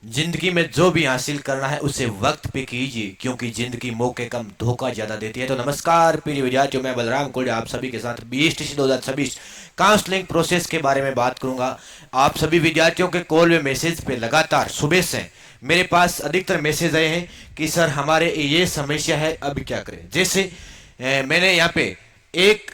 जिंदगी में जो भी हासिल करना है उसे वक्त पे कीजिए, क्योंकि जिंदगी मौके कम धोखा ज्यादा देती है। तो नमस्कार प्रिय विद्यार्थियों, मैं बलराम कोल्डे आप सभी के साथ बीएसटीसी 2026 काउंसलिंग प्रोसेस के बारे में बात करूंगा। आप सभी विद्यार्थियों के कॉल में मैसेज पे लगातार सुबह से मेरे पास अधिकतर मैसेज आए हैं कि सर हमारे ये समस्या है, अब क्या करें। जैसे मैंने यहाँ पे एक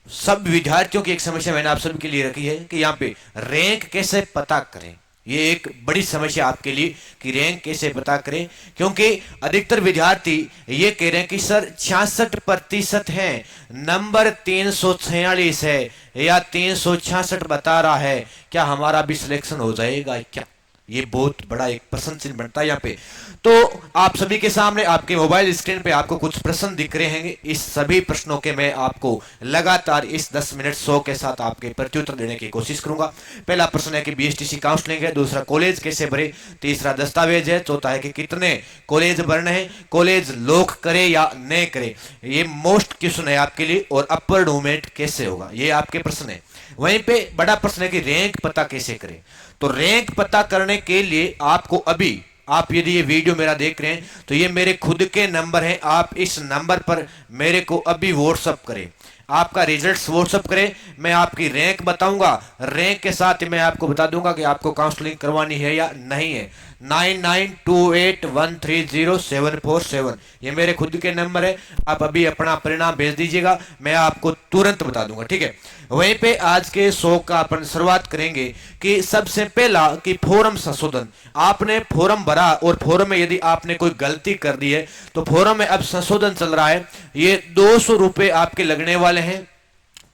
सब विद्यार्थियों की एक समस्या मैंने आप सभी के लिए रखी है कि यहाँ पे रैंक कैसे पता करें। ये एक बड़ी समस्या आपके लिए कि रैंक कैसे पता करें, क्योंकि अधिकतर विद्यार्थी ये कह रहे हैं कि सर 66% है, नंबर 346 है या 366 बता रहा है, क्या हमारा भी सिलेक्शन हो जाएगा क्या। ये बहुत बड़ा एक प्रश्न चिन्ह बनता है यहाँ पे। तो आप सभी के सामने आपके मोबाइल स्क्रीन पे आपको कुछ प्रश्न दिख रहे हैं। इस सभी प्रश्नों के मैं आपको लगातार इस 10 मिनट 100 के साथ आपके प्रत्युत्तर देने की कोशिश करूंगा। पहला प्रश्न है कि बीएसटीसी काउंसलिंग है, दूसरा कॉलेज कैसे भरे, तीसरा दस्तावेज है, चौथा है कि कितने कॉलेज भरने हैं, कॉलेज लॉक करे या नहीं करे। ये मोस्ट क्वेश्चन है आपके लिए। और अपर डोमेट कैसे होगा, ये आपके प्रश्न है। वहीं पे बड़ा प्रश्न है कि रैंक पता कैसे करें। तो रैंक पता करने के लिए आपको अभी, आप यदि ये वीडियो मेरा देख रहे हैं तो ये मेरे खुद के नंबर हैं, आप इस नंबर पर मेरे को अभी व्हाट्सअप करें, आपका रिजल्ट्स व्हाट्सअप करें। मैं आपकी रैंक बताऊंगा, रैंक के साथ मैं आपको बता दूंगा कि आपको काउंसलिंग करवानी है या नहीं है। 9928130747 ये मेरे खुद के नंबर है। आप अभी अपना परिणाम भेज दीजिएगा, मैं आपको तुरंत बता दूंगा, ठीक है। वहीं पे आज के शो का अपन शुरुआत करेंगे कि सबसे पहला कि फॉर्म संशोधन। आपने फॉर्म भरा और फॉर्म में यदि आपने कोई गलती कर दी है तो फॉर्म में अब संशोधन चल रहा है। ये 200 रुपए आपके लगने वाले हैं।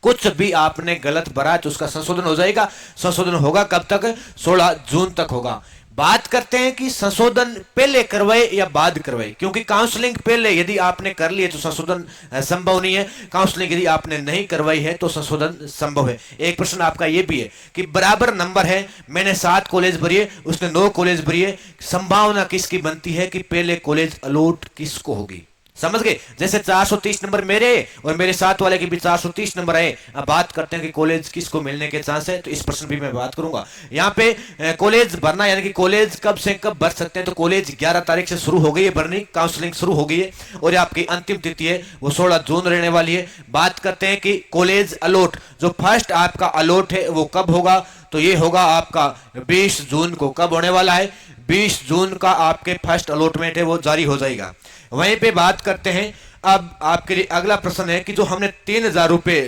कुछ भी आपने गलत भरा तो उसका संशोधन हो जाएगा। संशोधन होगा कब तक, 16 जून तक होगा। बात करते हैं कि संशोधन पहले करवाए या बाद करवाए, क्योंकि काउंसलिंग पहले यदि आपने कर लिए तो संशोधन संभव नहीं है, काउंसलिंग यदि आपने नहीं करवाई है तो संशोधन संभव है। एक प्रश्न आपका यह भी है कि बराबर नंबर है, मैंने 7 कॉलेज भरी है, उसने 9 कॉलेज भरी है, संभावना किसकी बनती है कि पहले कॉलेज अलॉट किसको होगी। समझ गए। जैसे 430 नंबर मेरे और मेरे साथ वाले के भी 430 नंबर आए। अब बात करते हैं कि कॉलेज किसको मिलने के चांस है, तो इस प्रश्न भी मैं बात करूंगा। यहाँ पे कॉलेज भरना यानी कि कॉलेज कब से कब भर सकते हैं, तो कॉलेज 11 तारीख से शुरू हो गई है भरनी, काउंसलिंग शुरू हो गई है और आपकी अंतिम तिथि है वो 16 जून रहने वाली है। बात करते हैं कि कॉलेज अलॉट, जो फर्स्ट आपका अलॉट है वो कब होगा, तो ये होगा आपका 20 जून को। कब होने वाला है, 20 जून का आपके फर्स्ट अलॉटमेंट है वो जारी हो जाएगा। वहीं पे बात करते हैं, अब आपके लिए अगला प्रश्न है कि जो हमने 3000 रुपए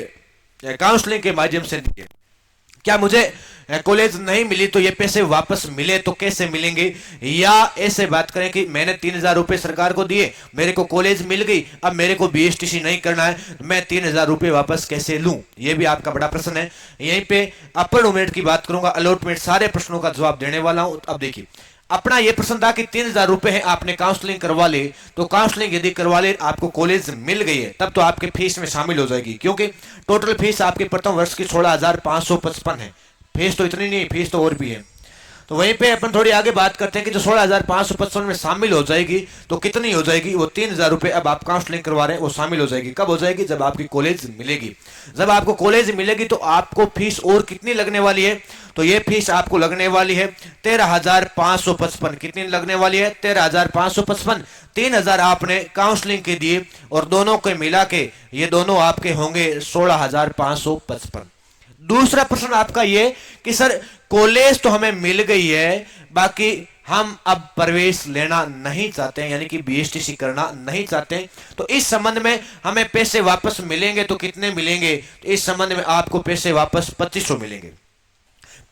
काउंसलिंग के माध्यम से दिए, क्या मुझे कॉलेज नहीं मिली तो ये पैसे वापस मिले तो कैसे मिलेंगे। या ऐसे बात करें कि मैंने 3000 रुपए सरकार को दिए, मेरे को कॉलेज मिल गई, अब मेरे को बीएसटीसी नहीं करना है, मैं 3000 रुपए वापस कैसे लूं, ये भी आपका बड़ा प्रश्न है। यहीं पे अपर डोमेट की बात करूंगा, अलॉटमेंट, सारे प्रश्नों का जवाब देने वाला हूं। अब देखिए, अपना यह प्रश्न था कि 3000 रुपए है, आपने काउंसलिंग करवा ले, तो काउंसलिंग यदि करवा ले, आपको कॉलेज मिल गई है, तब तो आपके फीस में शामिल हो जाएगी, क्योंकि टोटल फीस आपके प्रथम वर्ष की 16,555 है। फीस तो इतनी नहीं, फीस तो और भी है। तो वहीं पे अपन थोड़ी आगे बात करते हैं कि जो 16,555 में शामिल हो जाएगी तो कितनी हो जाएगी, वो 3000 रुपए अब आप काउंसलिंग करवा रहे हैं वो शामिल हो जाएगी। कब हो जाएगी, जब आपकी कॉलेज मिलेगी। जब आपको कॉलेज मिलेगी तो आपको फीस और कितनी लगने वाली है, तो ये फीस आपको लगने वाली है 13,555। कितनी लगने वाली है, 13,555। 3,000 आपने काउंसलिंग के दिए और दोनों को मिला के ये दोनों आपके होंगे 16,555। दूसरा प्रश्न आपका ये कि सर कॉलेज तो हमें मिल गई है, बाकी हम अब प्रवेश लेना नहीं चाहते हैं, यानी कि बीएसटीसी करना नहीं चाहते हैं, तो इस संबंध में हमें पैसे वापस मिलेंगे तो कितने मिलेंगे, तो इस संबंध में आपको पैसे वापस 2500 मिलेंगे।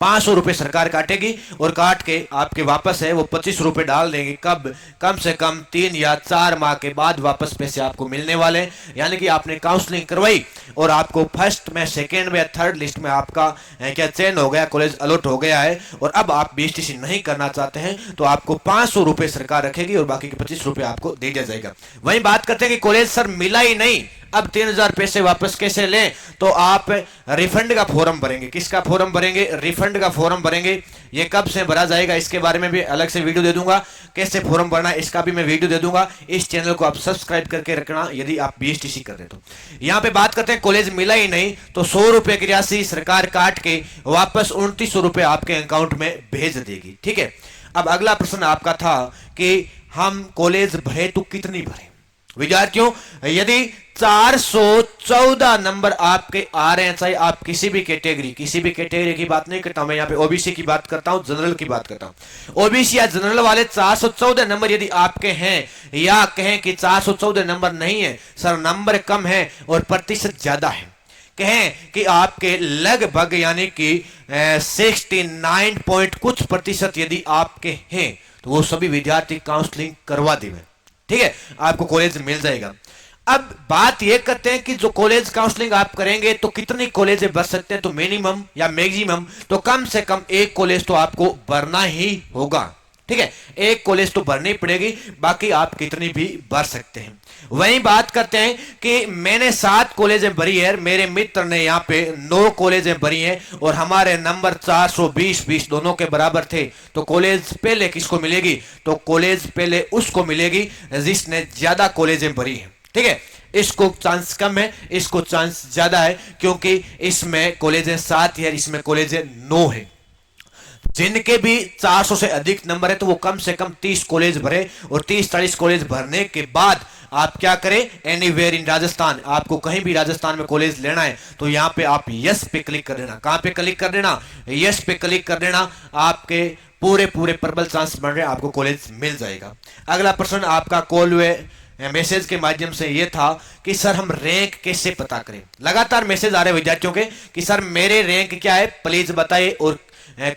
500 रुपए सरकार काटेगी और काट के आपके वापस है वो 25 रुपए डाल देंगे। कब, कम से कम 3 या 4 माह के बाद वापस पैसे आपको मिलने वाले हैं। यानी कि आपने काउंसलिंग करवाई और आपको फर्स्ट में, सेकेंड में या थर्ड लिस्ट में आपका क्या चयन हो गया, कॉलेज अलॉट हो गया है और अब आप बीएसटीसी नहीं करना चाहते हैं, तो आपको 500 रुपए सरकार रखेगी और बाकी के 25 रुपए आपको दे दिया जाएगा। वहीं बात करते हैं कि कॉलेज सर मिला ही नहीं, अब 3000 पैसे वापस कैसे लें, तो आप रिफंड का फॉर्म भरेंगे। किसका फॉर्म भरेंगे? रिफंड का फॉर्म भरेंगे। ये कब से भरा जाएगा इसके बारे में भी अलग से वीडियो दे दूंगा, कैसे फॉर्म भरना है इसका भी मैं वीडियो दे दूंगा। इस चैनल को आप सब्सक्राइब करके रखना यदि आप बीएसटीसी कर रहे तो। यहां पे बात करते हैं कॉलेज मिला ही नहीं तो 100 रुपए की राशि सरकार काट के वापस 2900 रुपए आपके अकाउंट में भेज देगी। ठीक है, अब अगला प्रश्न आपका था कि हम कॉलेज भरे तो कितनी भरे। विद्यार्थियों, यदि 414 नंबर आपके आ रहे हैं, चाहे आप किसी भी कैटेगरी की बात नहीं करता हूं मैं, यहां पे ओबीसी की बात करता हूं, जनरल की बात करता हूं। ओबीसी या जनरल वाले 414 नंबर यदि आपके हैं, या कहें कि 414 नंबर नहीं है सर, नंबर कम है और प्रतिशत ज्यादा है, कहें कि आपके लगभग यानी कि 69 पॉइंट कुछ प्रतिशत यदि आपके हैं, तो वो सभी विद्यार्थी काउंसलिंग करवा देंगे। ठीक है, आपको कॉलेज मिल जाएगा। अब बात यह करते हैं कि जो कॉलेज काउंसलिंग आप करेंगे तो कितनी कॉलेज भर सकते हैं, तो मिनिमम या मैक्सिमम तो कम से कम एक कॉलेज तो आपको भरना ही होगा। ठीक है, एक कॉलेज तो भरनी पड़ेगी, बाकी आप कितनी भी भर सकते हैं। वहीं बात करते हैं कि मैंने 7 कॉलेजें भरी है, मेरे मित्र ने यहाँ पे 9 कॉलेजें भरी हैं और हमारे नंबर 420 दोनों के बराबर थे, तो कॉलेज पहले किसको मिलेगी, तो कॉलेज पहले उसको मिलेगी जिसने ज्यादा कॉलेजें भरी हैं। ठीक है, इसको चांस कम है, इसको चांस ज्यादा है, क्योंकि इसमें कॉलेजें 7 है, इसमें कॉलेजें 9 है। जिनके भी 400 से अधिक नंबर है तो वो कम से कम 30 कॉलेज भरे, और 30-40 कॉलेज भरने के बाद आप क्या करें, एनीवेयर इन राजस्थान, आपको कहीं भी राजस्थान में कॉलेज लेना है तो यहां पे आप यस पे क्लिक कर देना। कहां पे क्लिक कर देना? यस पे क्लिक कर देना। आपके पूरे प्रबल चांस बन रहे, आपको कॉलेज मिल जाएगा। अगला प्रश्न आपका कॉल हुए मैसेज के माध्यम से ये था कि सर हम रैंक कैसे पता करें। लगातार मैसेज आ रहे विद्यार्थियों के कि सर मेरे रैंक क्या है प्लीज बताइए और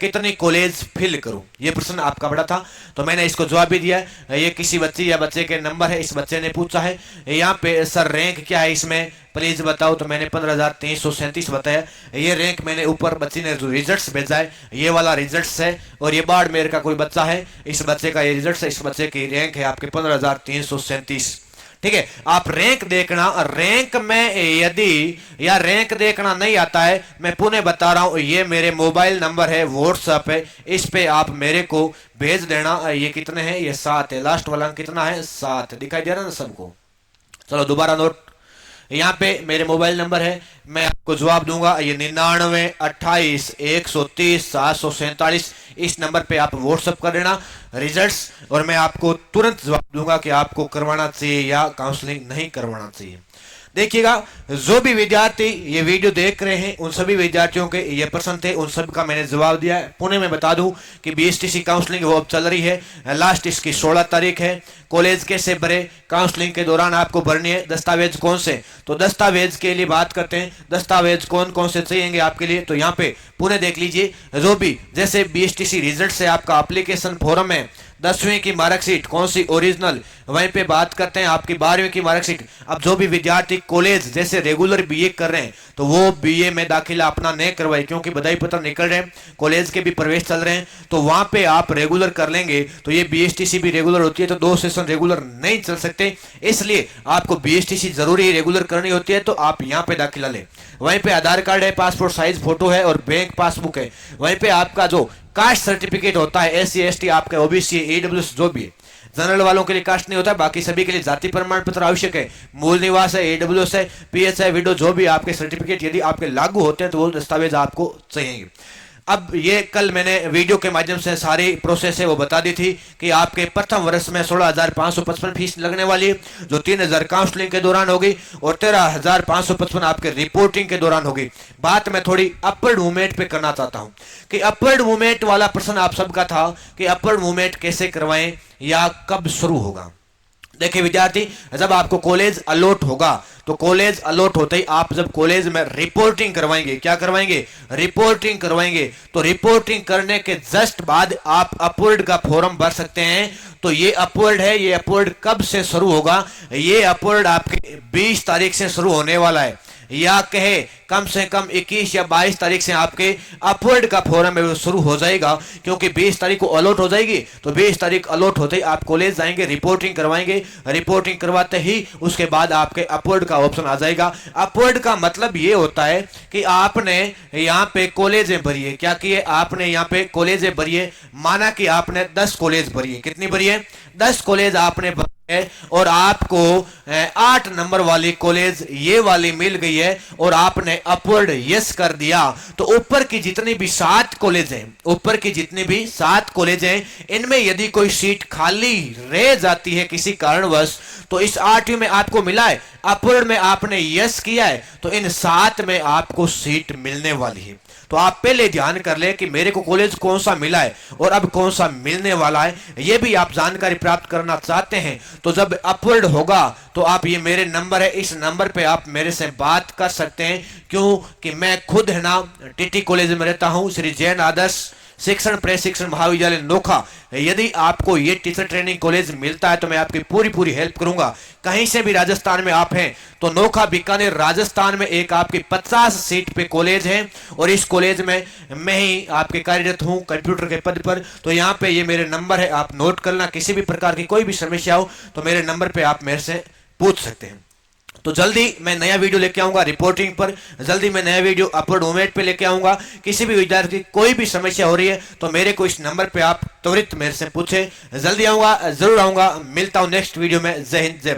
कितनी कॉलेज फिल करूं, ये प्रश्न आपका बड़ा था, तो मैंने इसको जवाब भी दिया। ये किसी बच्ची या बच्चे के नंबर है, इस बच्चे ने पूछा है यहाँ पे सर रैंक क्या है इसमें प्लीज बताओ, तो मैंने 15,337 बताया। ये रैंक मैंने ऊपर बच्ची ने जो रिजल्ट्स भेजा है ये वाला रिजल्ट्स है, और ये बाड़मेर का कोई बच्चा है, इस बच्चे का ये रिजल्ट्स है, इस बच्चे की रैंक है आपके 15,337। ठीक है, आप रैंक देखना, रैंक में यदि या रैंक देखना नहीं आता है, मैं पुनः बता रहा हूं, ये मेरे मोबाइल नंबर है, व्हाट्सएप है, इस पे आप मेरे को भेज देना। ये कितने हैं, ये 7 है, लास्ट वाला कितना है 7, दिखाई दे रहा है ना सबको। चलो दोबारा नोट, यहाँ पे मेरे मोबाइल नंबर है, मैं आपको जवाब दूंगा, ये 99 28 130 747, इस नंबर पे आप व्हाट्सएप कर देना रिजल्ट्स, और मैं आपको तुरंत जवाब दूंगा कि आपको करवाना चाहिए या काउंसलिंग नहीं करवाना चाहिए। देखिएगा, जो भी विद्यार्थी ये वीडियो देख रहे हैं उन सभी विद्यार्थियों के ये प्रश्न थे, उन सब का मैंने जवाब दिया है। पुणे में बता दूं कि बीएसटीसी काउंसलिंग वो अब चल रही है, लास्ट इसकी 16 तारीख है। कॉलेज कैसे भरे, काउंसलिंग के दौरान आपको भरनी है, दस्तावेज कौन से, तो दस्तावेज के लिए बात करते हैं, दस्तावेज कौन कौन से चाहिए आपके लिए, तो यहाँ पे पुणे देख लीजिए, जो भी जैसे बीएसटीसी रिजल्ट से आपका एप्लीकेशन फॉर्म है, 10वीं की मार्कशीट कौन सी ओरिजिनल, वहीं पे बात करते हैं आपकी 12वीं की मार्कशीट। अब जो भी विद्यार्थी कॉलेज जैसे रेगुलर बीए कर रहे हैं तो वो बीए में दाखिला अपना नहीं करवाए, क्योंकि बधाई पत्र निकल रहे हैं, कॉलेज के भी प्रवेश चल रहे हैं, तो वहां पे आप रेगुलर कर लेंगे तो ये बीएसटीसी भी रेगुलर होती है, तो 2 सेशन रेगुलर नहीं चल सकते, इसलिए आपको बीएसटीसी जरूरी रेगुलर करनी होती है, तो आप यहाँ पे दाखिला लें। वहीं पे आधार कार्ड है, पासपोर्ट साइज फोटो है और बैंक पासबुक है। वहीं पे आपका जो कास्ट सर्टिफिकेट होता है, एससी एसटी आपका ओबीसी ईडब्ल्यूएस जो भी है, जनरल वालों के लिए कास्ट नहीं होता है, बाकी सभी के लिए जाति प्रमाण पत्र आवश्यक है, मूल निवास है, ईडब्ल्यूएस है, पीएच है, विडो, जो भी आपके सर्टिफिकेट यदि आपके लागू होते हैं तो वो दस्तावेज आपको चाहिए। अब ये कल मैंने वीडियो के माध्यम से सारी प्रोसेस है वो बता दी थी कि आपके प्रथम वर्ष में 16,555 फीस लगने वाली है, जो 3,000 काउंसलिंग के दौरान होगी और 13,555 आपके रिपोर्टिंग के दौरान होगी। बात मैं थोड़ी अपवर्ड मूवमेंट पे करना चाहता हूं कि अपवर्ड मूवमेंट वाला प्रश्न आप सबका था कि अपवर्ड मूवमेंट कैसे करवाएं या कब शुरू होगा। देखिए विद्यार्थी, जब आपको कॉलेज अलॉट होगा तो कॉलेज अलॉट होते ही आप जब कॉलेज में रिपोर्टिंग करवाएंगे, क्या करवाएंगे, रिपोर्टिंग करवाएंगे, तो रिपोर्टिंग करने के जस्ट बाद आप अपवर्ड का फॉर्म भर सकते हैं। तो ये अपवर्ड है, ये अपवर्ड कब से शुरू होगा, ये अपवर्ड आपके 20 तारीख से शुरू होने वाला है। या कहे कम से कम 21 या 22 तारीख से आपके अपवर्ड का फॉर्म है वो शुरू हो जाएगा, क्योंकि 20 तारीख को अलॉट हो जाएगी। तो 20 तारीख अलॉट होते ही आप कॉलेज जाएंगे, रिपोर्टिंग करवाएंगे, रिपोर्टिंग करवाते ही उसके बाद आपके अपवर्ड का ऑप्शन आ जाएगा। अपवर्ड का मतलब ये होता है कि आपने यहाँ पे कॉलेजें भरी है, क्या किए आपने यहाँ पे कॉलेजें भरी है, माना कि आपने 10 कॉलेज भरी है, कितनी भरी है 10 कॉलेज आपने भरी है, और आपको 8 नंबर वाली कॉलेज ये वाली मिल गई है और आपने अपवर्ड यस कर दिया, तो ऊपर की जितनी भी 7 कॉलेज हैं, ऊपर की जितनी भी 7 कॉलेज हैं, इनमें यदि कोई सीट खाली रह जाती है किसी कारणवश, तो इस 8वीं में आपको मिला है, अपवर्ड में आपने यस किया है, तो इन 7 में आपको सीट मिलने वाली है। तो आप पहले ध्यान कर ले कि मेरे को कॉलेज कौन सा मिला है और अब कौन सा मिलने वाला है, ये भी आप जानकारी प्राप्त करना चाहते हैं। तो जब अपवर्ड होगा तो आप, ये मेरे नंबर है, इस नंबर पे आप मेरे से बात कर सकते हैं, क्यों कि मैं खुद है ना टीटी कॉलेज में रहता हूं, श्री जैन आदर्श शिक्षण प्रशिक्षण महाविद्यालय नोखा। यदि आपको ये टीचर ट्रेनिंग कॉलेज मिलता है तो मैं आपकी पूरी हेल्प करूंगा। कहीं से भी राजस्थान में आप हैं तो नोखा बीकानेर राजस्थान में एक आपकी 50 सीट पे कॉलेज है, और इस कॉलेज में मैं ही आपके कार्यरत हूं कंप्यूटर के पद पर। तो यहाँ पे ये मेरे नंबर है, आप नोट करना, किसी भी प्रकार की कोई भी समस्या हो तो मेरे नंबर पे आप मेरे से पूछ सकते हैं। तो जल्दी मैं नया वीडियो लेके आऊंगा रिपोर्टिंग पर, जल्दी मैं नया वीडियो अपवर्ड मूवमेंट पे लेके आऊंगा। किसी भी विद्यार्थी की कोई भी समस्या हो रही है तो मेरे को इस नंबर पे आप त्वरित मेरे से पूछे, जल्दी आऊंगा, जरूर आऊंगा। मिलता हूं नेक्स्ट वीडियो में। जय हिंद, जय